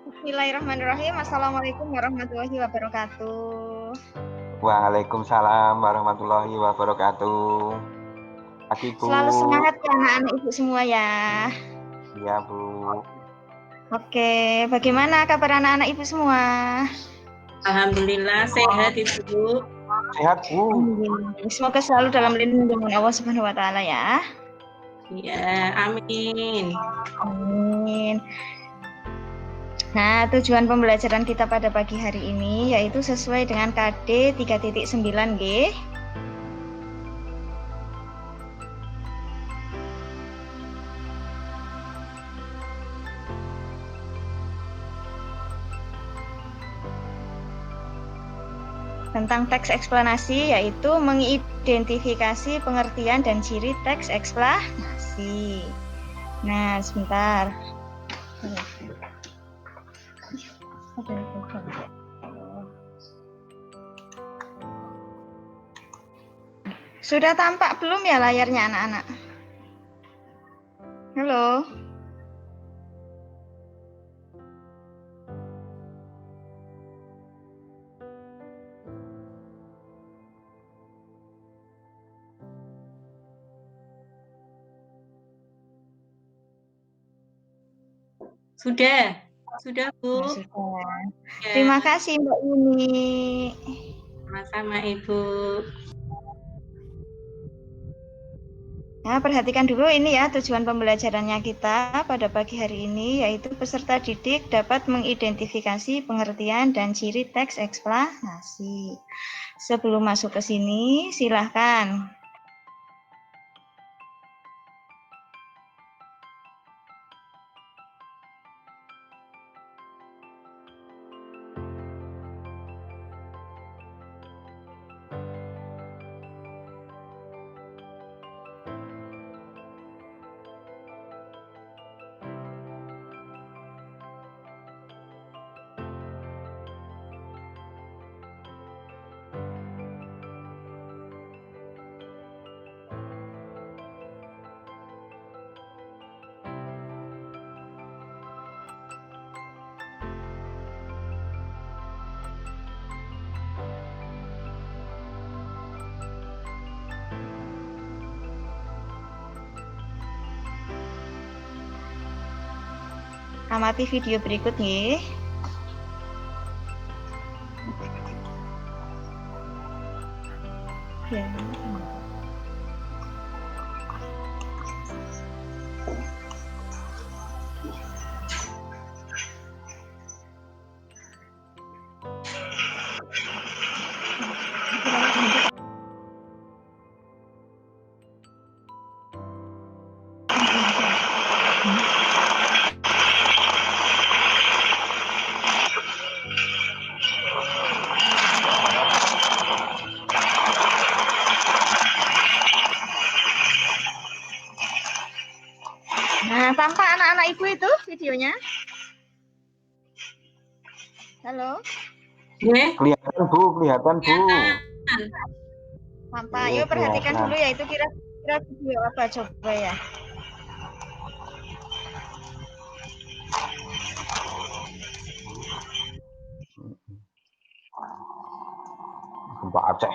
Bismillahirrahmanirrahim. Assalamualaikum warahmatullahi wabarakatuh. Waalaikumsalam warahmatullahi wabarakatuh. Pagi, Bu. Selalu semangat ya anak-anak Ibu semua ya. Iya, Bu. Oke, bagaimana kabar anak-anak Ibu semua? Alhamdulillah sehat Ibu. Sehat, Bu. Semoga selalu dalam lindungan Allah Subhanahu wa taala ya. Ya, amin. Amin. Nah, tujuan pembelajaran kita pada pagi hari ini yaitu sesuai dengan KD 3.9G. Tentang teks eksplanasi, yaitu mengidentifikasi pengertian dan ciri teks eksplanasi. Nah, sebentar. Sudah tampak belum ya layarnya anak-anak? Halo? Sudah Bu. Nah, sudah. Ya. Terima kasih Mbak Yuni. Sama-sama Ibu. Nah, perhatikan dulu ini ya tujuan pembelajarannya kita pada pagi hari ini, yaitu peserta didik dapat mengidentifikasi pengertian dan ciri teks eksplanasi. Sebelum masuk ke sini, silahkan. Amati video berikut nih. Ya. Nah, tampak anak-anak Ibu itu videonya? Halo? Kelihatan, Bu. Kelihatan, Bu. Tampak. Yuk perhatikan dulu ya, itu kira-kira video apa coba ya? Mbak Aceh.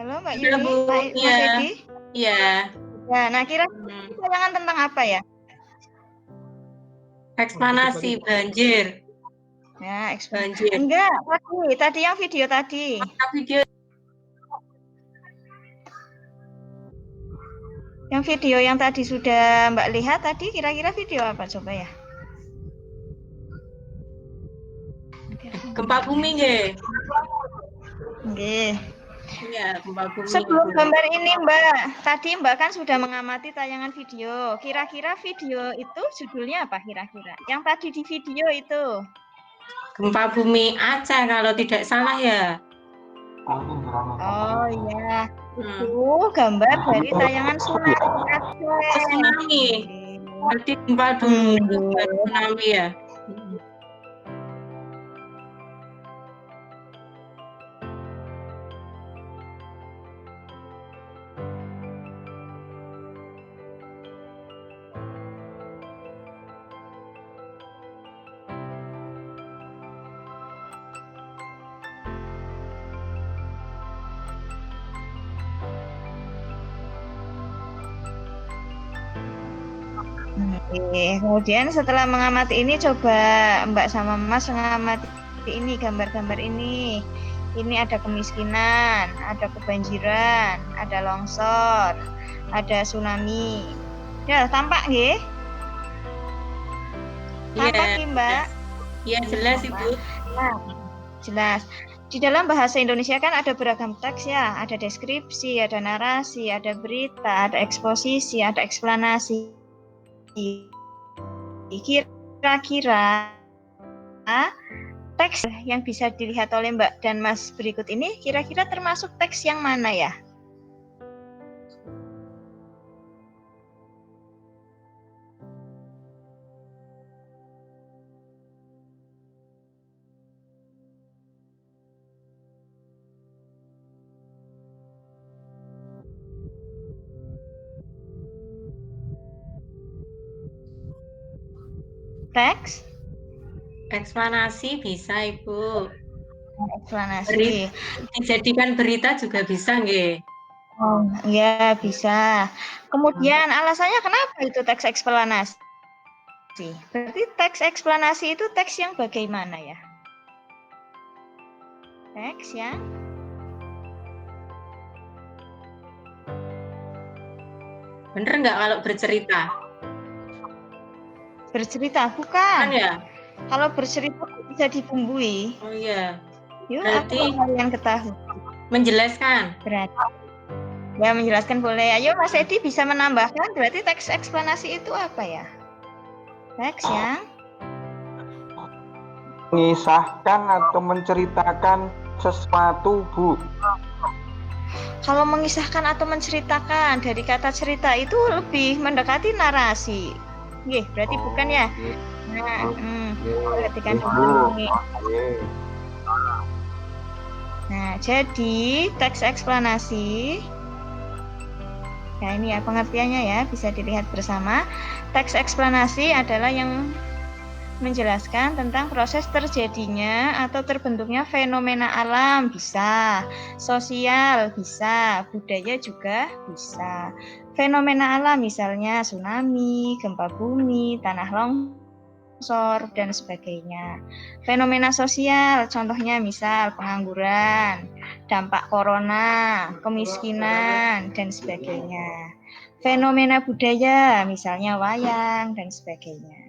Halo Mbak Iya, Yuni, Bu. Mas Iya. Edi. Iya. Ya, nah kira-kira tayangan tentang apa ya? Eksplanasi banjir. Ya, Banjir. enggak, tadi yang video tadi. Video. Yang video yang tadi sudah Mbak lihat tadi kira-kira video apa coba ya? Gempa bumi nggih. Nggih. Iya, gempa bumi. Sebelum gambar ini Mbak, tadi Mbak kan sudah mengamati tayangan video. Kira-kira video itu judulnya apa kira-kira? Yang tadi di video itu. Gempa bumi Aceh kalau tidak salah ya. Oh iya, itu gambar dari tayangan tsunami Aceh. Tsunami. Berarti gempa dulu baru tsunami ya. Oke, kemudian setelah mengamati ini coba Mbak sama Mas mengamati ini gambar-gambar ini. Ini ada kemiskinan, ada kebanjiran, ada longsor, ada tsunami. Ya, tampak nggih? Tampak nggih, Mbak? Iya, jelas Ibu. Nah, jelas. Di dalam bahasa Indonesia kan ada beragam teks ya, ada deskripsi, ada narasi, ada berita, ada eksposisi, ada eksplanasi. Kira-kira teks yang bisa dilihat oleh Mbak dan Mas berikut ini kira-kira termasuk teks yang mana ya? Teks? Eksplanasi bisa Ibu. Eksplanasi. Dijadikan berita juga bisa nggih. Oh, ya bisa. Kemudian alasannya kenapa itu teks eksplanasi? Berarti teks eksplanasi itu teks yang bagaimana ya? Teks yang bener nggak kalau bercerita? Bercerita bukan? Kan ya? Kalau bercerita bisa dibumbui. Oh iya. Yuk, berarti apa kalian ketahui? Menjelaskan. Berarti ya menjelaskan boleh. Ayo Mas Edi bisa menambahkan. Berarti teks eksplanasi itu apa ya? Teks yang mengisahkan atau menceritakan sesuatu, Bu. Kalau mengisahkan atau menceritakan dari kata cerita itu lebih mendekati narasi. Nggih, berarti bukan ya? Nah, perhatikan dulu nih. Nah, jadi teks eksplanasi. Nah, ini ya pengertiannya ya, bisa dilihat bersama. Teks eksplanasi adalah yang menjelaskan tentang proses terjadinya atau terbentuknya fenomena alam, bisa sosial, bisa budaya juga bisa. Fenomena alam misalnya tsunami, gempa bumi, tanah longsor dan sebagainya. Fenomena sosial contohnya misal pengangguran, dampak corona, kemiskinan dan sebagainya. Fenomena budaya misalnya wayang dan sebagainya.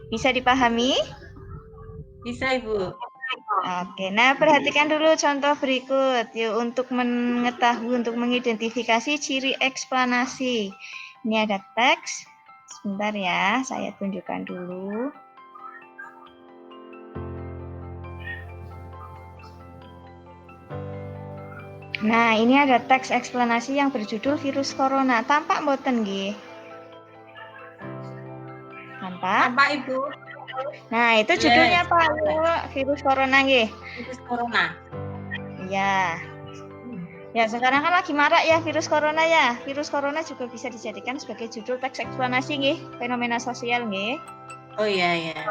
Bisa dipahami? Bisa Ibu. Oke, nah perhatikan dulu contoh berikut yuk untuk mengetahui, untuk mengidentifikasi ciri eksplanasi. Ini ada teks. Sebentar ya, saya tunjukkan dulu. Nah, ini ada teks eksplanasi yang berjudul virus corona. Tampak mboten nggih? Tampak Ibu. Nah, itu judulnya apa? Virus corona nggih. Virus corona. Ya. Ya, sekarang kan lagi marak ya virus corona ya. Virus corona juga bisa dijadikan sebagai judul teks eksplanasi nggih, fenomena sosial nggih. Oh iya ya.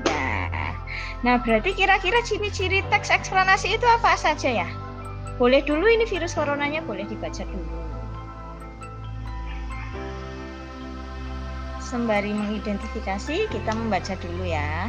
Ya. Nah, berarti kira-kira ciri-ciri teks eksplanasi itu apa saja ya? Boleh dulu ini virus coronanya boleh dibaca dulu. Sembari mengidentifikasi, kita membaca dulu ya.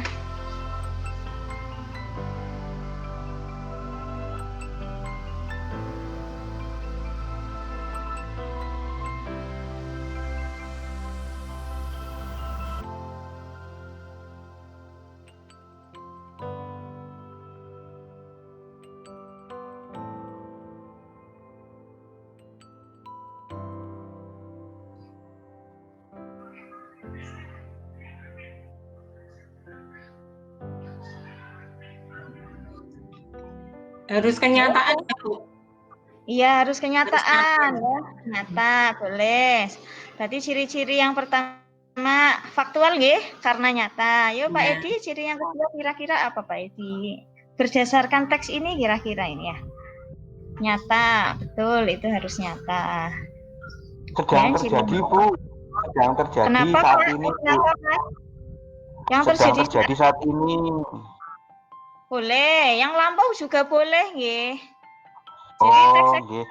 Harus kenyataan ya, Bu. Iya, harus kenyataan Harus ya. Nyata, boleh. Berarti ciri-ciri yang pertama faktual nggih, karena nyata. Yuk Pak Ya. Edi, ciri yang kedua kira-kira apa Pak Edi? Berdasarkan teks ini kira-kira ini ya. Nyata, betul itu harus nyata. Sedang terjadi, Bu. Sedang terjadi Kenapa saat Pak? ini, Bu. Kenapa Pak? Yang Sedang terjadi terjadi saat ini. boleh, yang lampau juga boleh nggih. Jadi teks Oh, nggih.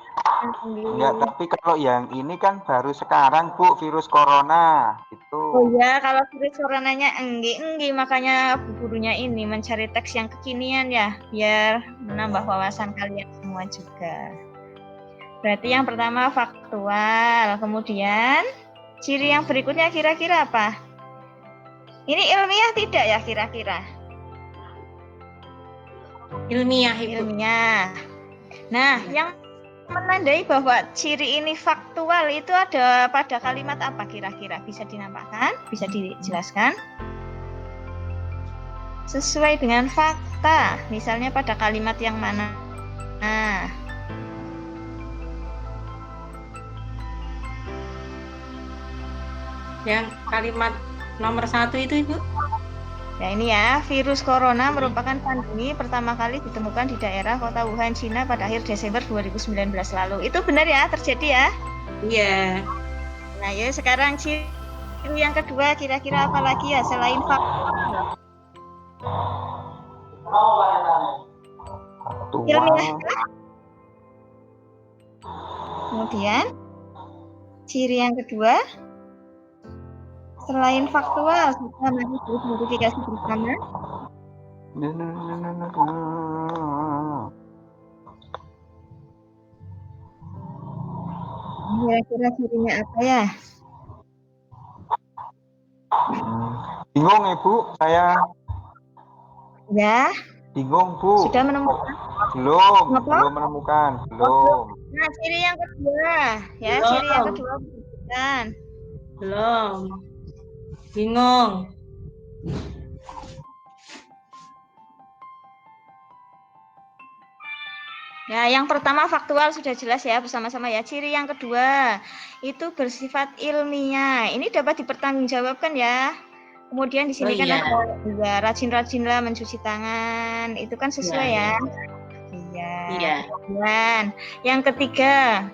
Enggak, tapi kalau yang ini kan baru sekarang, Bu, virus corona. Oh Itu. ya, kalau virus coronanya enggi, makanya Bu gurunya ini mencari teks yang kekinian ya, biar menambah wawasan kalian semua juga. Berarti yang pertama faktual, kemudian ciri yang berikutnya kira-kira apa? Ini ilmiah tidak ya kira-kira? Ilmiah itu. Ilmiah. Nah, yang menandai bahwa ciri ini faktual itu ada pada kalimat apa kira-kira? Bisa dinampakkan? Bisa dijelaskan? Sesuai dengan fakta, misalnya pada kalimat yang mana? Nah, Yang kalimat nomor 1 itu, Ibu. ya ini ya, virus corona merupakan pandemi pertama kali ditemukan di daerah kota Wuhan, Cina pada akhir Desember 2019 lalu. Itu benar ya, terjadi ya? Iya. Nah, ya sekarang ciri yang kedua kira-kira apa lagi ya selain fakta? Ilmiah. Kemudian ciri yang kedua selain faktual, kita masih terus verifikasi bersama. Kira-kira cirinya apa ya? Bingung, Ibu. Saya Ya, bingung, Bu. sudah menemukan? Belum Apa? menemukan. Oh, Belum. nah, ciri yang kedua, ya, Belum. ciri yang kedua bukan. Belum. Bingung. Ya, yang pertama faktual sudah jelas ya bersama-sama ya. Ciri yang kedua itu bersifat ilmiah. Ini dapat dipertanggungjawabkan ya. Kemudian di sini kan iya. ada juga rajin-rajinlah mencuci tangan. Itu kan sesuai ya. Iya. Iya. Dan yang ketiga,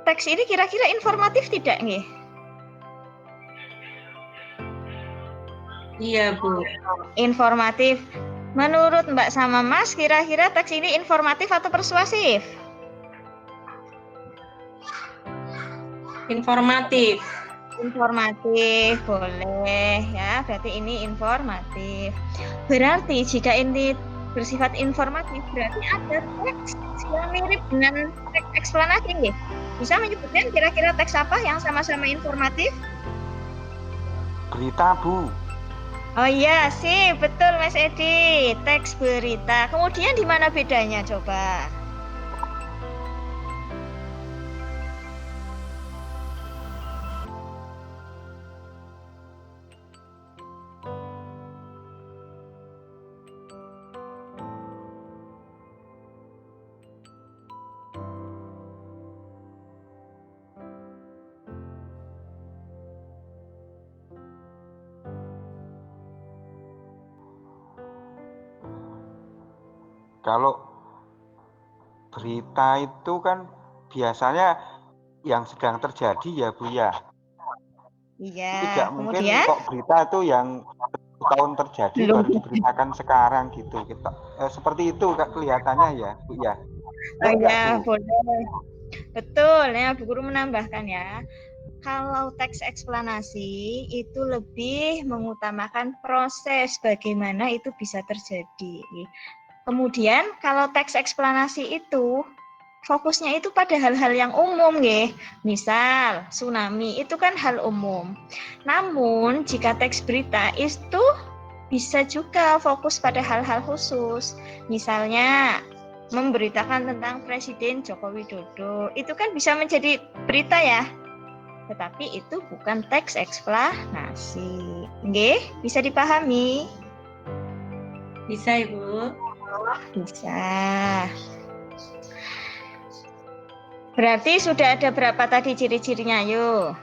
teks ini kira-kira informatif tidak nih? Iya, Bu. Informatif. Menurut Mbak sama Mas, kira-kira teks ini informatif atau persuasif? Informatif. Informatif, boleh ya. Berarti ini informatif. Berarti jika ini bersifat informatif, berarti ada teks yang mirip dengan teks eksplanasi nih. Bisa menyebutkan kira-kira teks apa yang sama-sama informatif? Berita, Bu. Oh iya sih, betul Mas Edi. Teks berita. Kemudian di mana bedanya coba? Kalau berita itu kan biasanya yang sedang terjadi ya Bu ya. Iya, Tidak mungkin kemudian kok berita itu yang tahun terjadi belum. baru diberitakan sekarang gitu. Seperti itu kelihatannya ya Bu ya. Oh Enggak ya, Bu? boleh. Betul ya, Bu Guru menambahkan ya. Kalau teks eksplanasi itu lebih mengutamakan proses bagaimana itu bisa terjadi. Kemudian kalau teks eksplanasi itu fokusnya itu pada hal-hal yang umum nggih. Misal tsunami itu kan hal umum. Namun jika teks berita itu bisa juga fokus pada hal-hal khusus. Misalnya memberitakan tentang Presiden Joko Widodo. Itu kan bisa menjadi berita ya. Tetapi itu bukan teks eksplanasi. Nggih, bisa dipahami? Bisa, Ibu. Bisa. Berarti sudah ada berapa tadi ciri-cirinya? Yuk.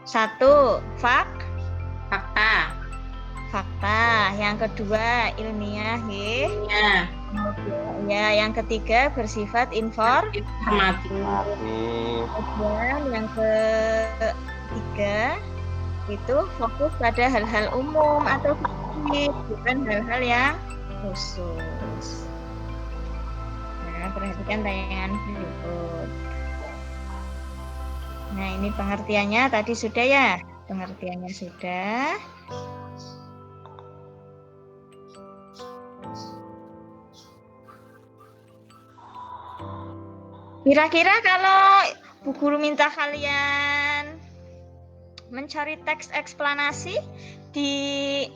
1, Fakta. fakta. Yang kedua, ilmiah, nggih. Ya. Ya, yang ketiga bersifat informatif. Kemudian yang ketiga itu fokus pada hal-hal umum atau fiktif, bukan hal-hal yang khusus. Nah, perhatikan tayangan berikut. Nah, ini pengertiannya tadi sudah ya? Pengertiannya sudah. Kira-kira kalau Bu Guru minta kalian mencari teks eksplanasi di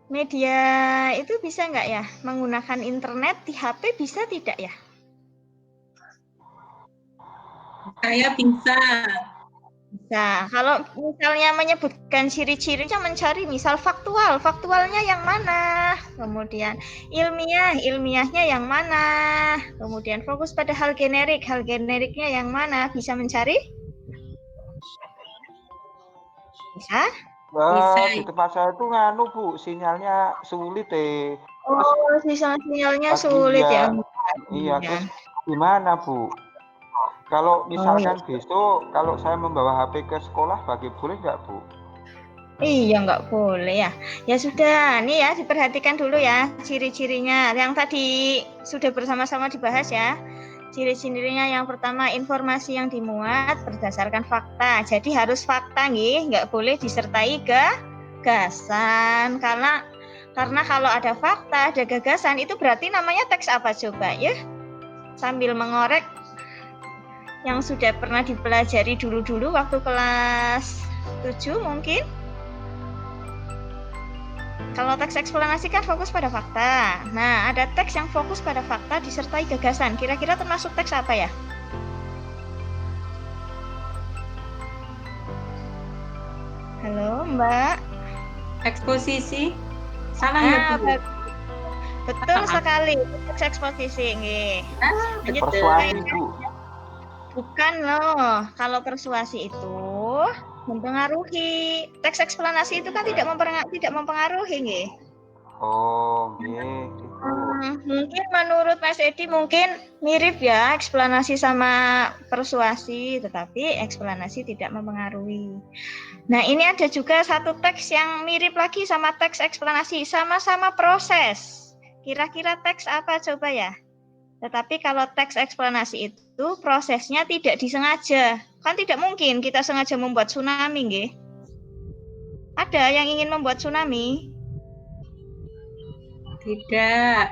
media itu bisa nggak ya? Menggunakan internet di HP bisa tidak ya? Saya bisa. Nah, kalau misalnya menyebutkan ciri-cirinya mencari misal faktual, faktualnya yang mana? Kemudian ilmiahnya yang mana? Kemudian fokus pada hal generiknya yang mana? Bisa mencari? Bisa? Bisa. Di tempat saya tuh nganu Bu, sinyalnya sulit Terus Oh, sinyalnya iya, sulit ya. iya. Terus gimana Bu? Kalau misalkan besok, kalau saya membawa HP ke sekolah, boleh nggak Bu? Iya, nggak boleh ya. Ya sudah, nih ya diperhatikan dulu ya ciri-cirinya. Yang tadi sudah bersama-sama dibahas ya. Ciri-cirinya yang pertama informasi yang dimuat berdasarkan fakta. Jadi harus fakta nih, nggak boleh disertai gagasan. Karena kalau ada fakta, ada gagasan itu berarti namanya teks apa coba ya? Sambil mengorek yang sudah pernah dipelajari dulu-dulu waktu kelas 7 mungkin. Kalau teks eksplanasi kan fokus pada fakta. Nah, ada teks yang fokus pada fakta disertai gagasan. Kira-kira termasuk teks apa ya? Halo, Mbak. Eksposisi. Salah ya, Bu? Betul sekali. Teks eksposisi. Persuasi, Bu. Bukan loh. Kalau persuasi itu mempengaruhi. Teks eksplanasi itu kan tidak mempengaruhi, nggih. Oh, nggih. Mungkin menurut Mas Edi mungkin mirip ya eksplanasi sama persuasi, tetapi eksplanasi tidak mempengaruhi. Nah, ini ada juga satu teks yang mirip lagi sama teks eksplanasi, sama-sama proses. Kira-kira teks apa coba ya? Tetapi kalau teks eksplanasi itu prosesnya tidak disengaja. Kan tidak mungkin kita sengaja membuat tsunami, nggih. Ada yang ingin membuat tsunami? Tidak.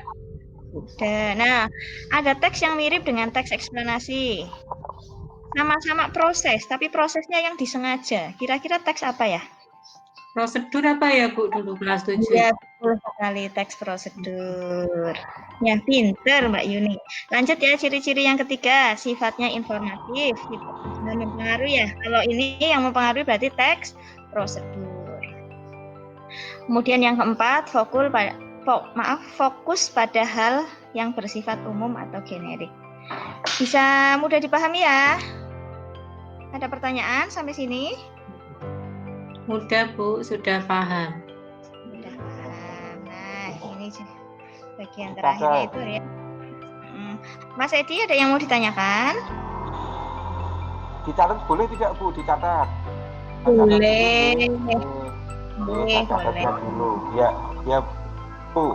Nah, ada teks yang mirip dengan teks eksplanasi. Sama-sama proses, tapi prosesnya yang disengaja. Kira-kira teks apa ya? Prosedur apa ya, Bu, dulu kelas 7? Iya, betul sekali, teks prosedur. Ya, pinter Mbak Yuni. Lanjut ya, ciri-ciri yang ketiga, sifatnya informatif, sifatnya mempengaruhi ya. Kalau ini yang mempengaruhi berarti teks prosedur. Kemudian yang keempat, fokus pada hal yang bersifat umum atau generik. Bisa mudah dipahami ya? Ada pertanyaan sampai sini? Mudah, Bu, sudah paham. Sudah paham. Nah, bagian Dicatat. terakhir itu ya. Mas Edi ada yang mau ditanyakan? Dicatat boleh tidak Bu? Dicatat. Boleh. Boleh, catatnya dulu. Ya, ya Bu.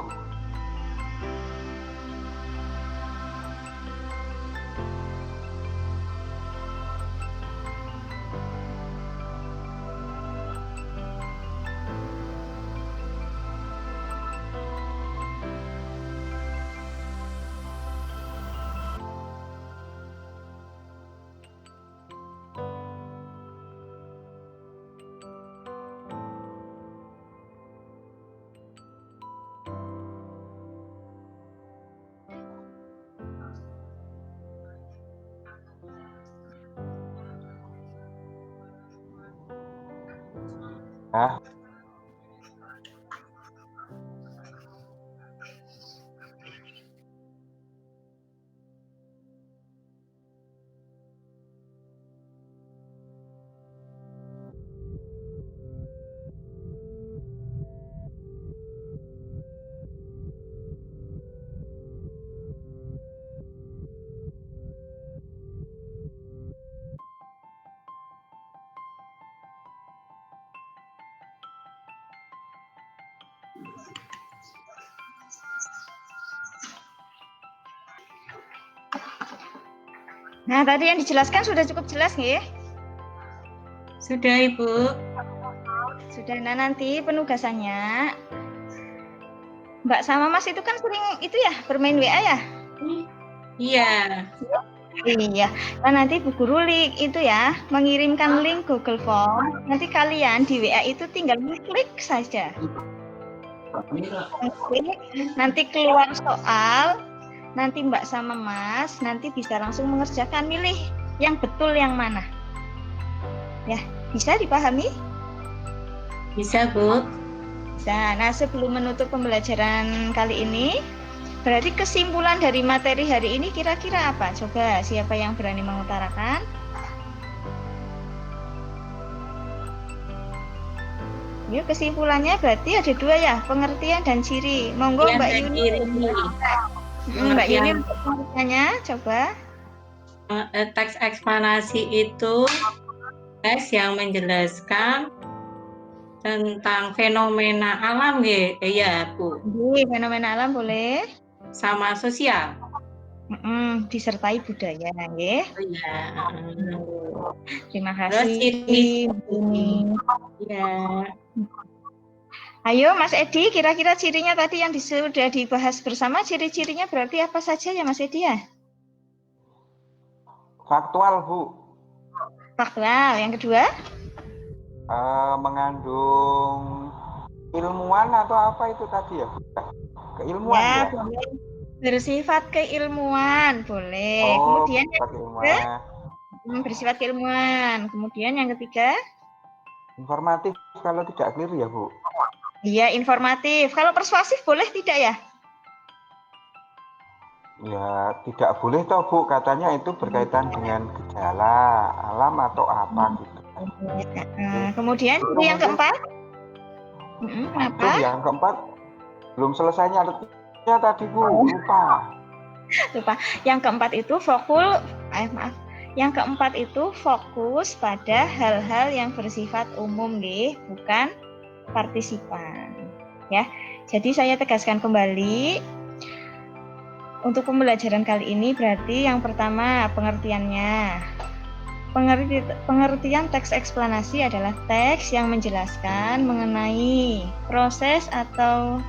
Nah, Nah, tadi yang dijelaskan sudah cukup jelas nggih? Sudah, Ibu. Sudah. Nah, nanti penugasannya Mbak sama Mas itu kan sering itu ya bermain WA ya? Iya. Iya. Nah, nanti Bu Guru itu ya mengirimkan link Google Form. Nanti kalian di WA itu tinggal klik saja. Nanti keluar soal, nanti Mbak sama Mas nanti bisa langsung mengerjakan, milih yang betul yang mana. Ya, bisa dipahami? Bisa, Bu. Bisa. Nah, sebelum menutup pembelajaran kali ini, berarti kesimpulan dari materi hari ini kira-kira apa? Coba siapa yang berani mengutarakan? Yuk, kesimpulannya berarti ada dua ya, pengertian dan ciri. Monggo Mbak Yuni. Mbak Yuni untuk pengertiannya, coba. Teks eksplanasi itu teks yang menjelaskan tentang fenomena alam, ya Bu. Fenomena alam boleh. Sama sosial. Disertai budaya, nggih. Iya. Terima kasih. Ya. Ayo Mas Edi, kira-kira cirinya tadi yang sudah dibahas bersama, ciri-cirinya berarti apa saja ya Mas Edi ya? Faktual Bu. Faktual. Yang kedua? Mengandung ilmuwan atau apa itu tadi ya Bu? Keilmuan ya? Boleh. Bersifat keilmuan, boleh. Oh, Kemudian bersifat keilmuan. Bersifat keilmuan. Kemudian yang ketiga? Informatif kalau tidak clear ya Bu? Iya, informatif. Kalau persuasif boleh tidak ya? Ya, tidak boleh toh Bu, katanya itu berkaitan dengan gejala alam atau apa gitu. Kemudian yang keempat? Kenapa? Yang keempat belum selesai nyatetnya tadi Bu, lupa. Yang keempat itu Yang keempat itu fokus pada hal-hal yang bersifat umum nih, bukan partisipan. Ya. Jadi saya tegaskan kembali untuk pembelajaran kali ini berarti yang pertama pengertiannya. Pengertian teks eksplanasi adalah teks yang menjelaskan mengenai proses atau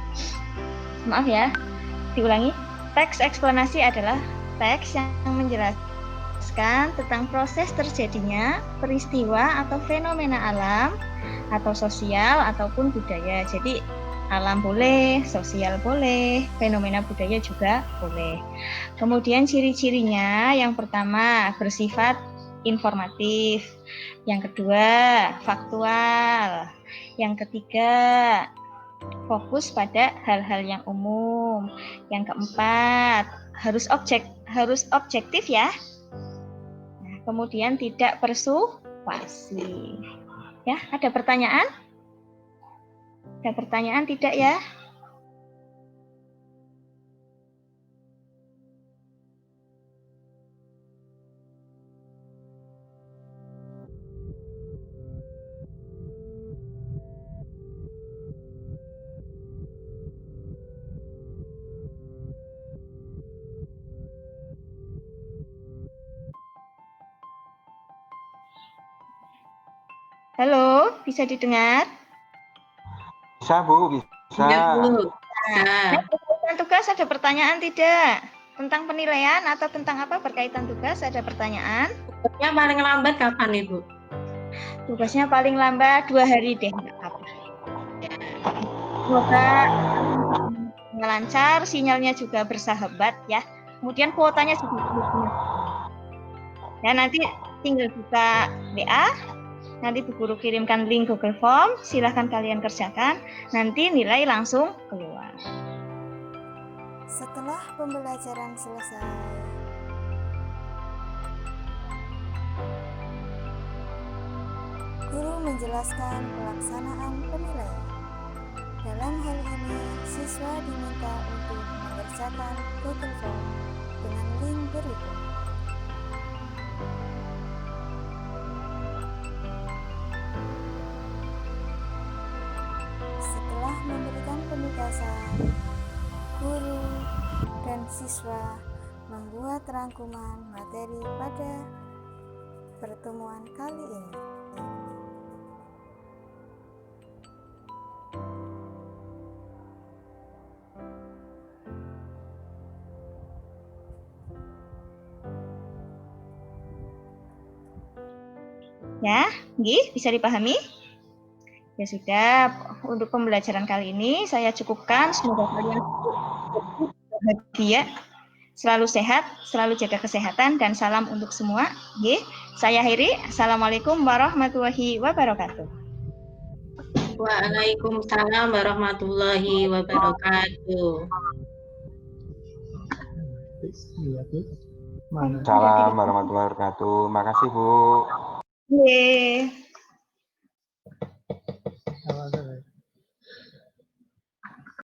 diulangi. Teks eksplanasi adalah teks yang menjelaskan tentang proses terjadinya peristiwa atau fenomena alam atau sosial ataupun budaya. Jadi alam boleh, sosial boleh, fenomena budaya juga boleh. Kemudian ciri-cirinya yang pertama bersifat informatif, yang kedua faktual, yang ketiga fokus pada hal-hal yang umum, yang keempat harus objektif ya. Nah, kemudian tidak persuasi. Ya, ada pertanyaan? Ada pertanyaan tidak ya? Halo, bisa didengar? Bisa, Bu, bisa. Ya, Bu. Nah, berkaitan tugas ada pertanyaan tidak? Tentang penilaian atau tentang apa berkaitan tugas ada pertanyaan? Tugasnya paling lambat kapan, Ibu? Tugasnya paling lambat 2 hari deh, nggak apa-apa. Semoga lancar, sinyalnya juga bersahabat ya. Kemudian kuotanya juga cukup. Ya, nanti tinggal buka WA, nanti Bu Guru kirimkan link Google Form, silahkan kalian kerjakan, nanti nilai langsung keluar. Setelah pembelajaran selesai, guru menjelaskan pelaksanaan penilaian. Dalam hal ini, siswa diminta untuk mengerjakan Google Form dengan link berikut. Setelah memberikan penugasan, guru dan siswa membuat rangkuman materi pada pertemuan kali ini. Ya, nggih, bisa dipahami? Ya sudah, untuk pembelajaran kali ini saya cukupkan. Semoga kalian bahagia, selalu sehat, selalu jaga kesehatan, dan salam untuk semua. Nggih, saya akhiri. Assalamualaikum warahmatullahi wabarakatuh. Waalaikumsalam warahmatullahi wabarakatuh. Salam warahmatullahi wabarakatuh. Makasih, Bu. Nggih.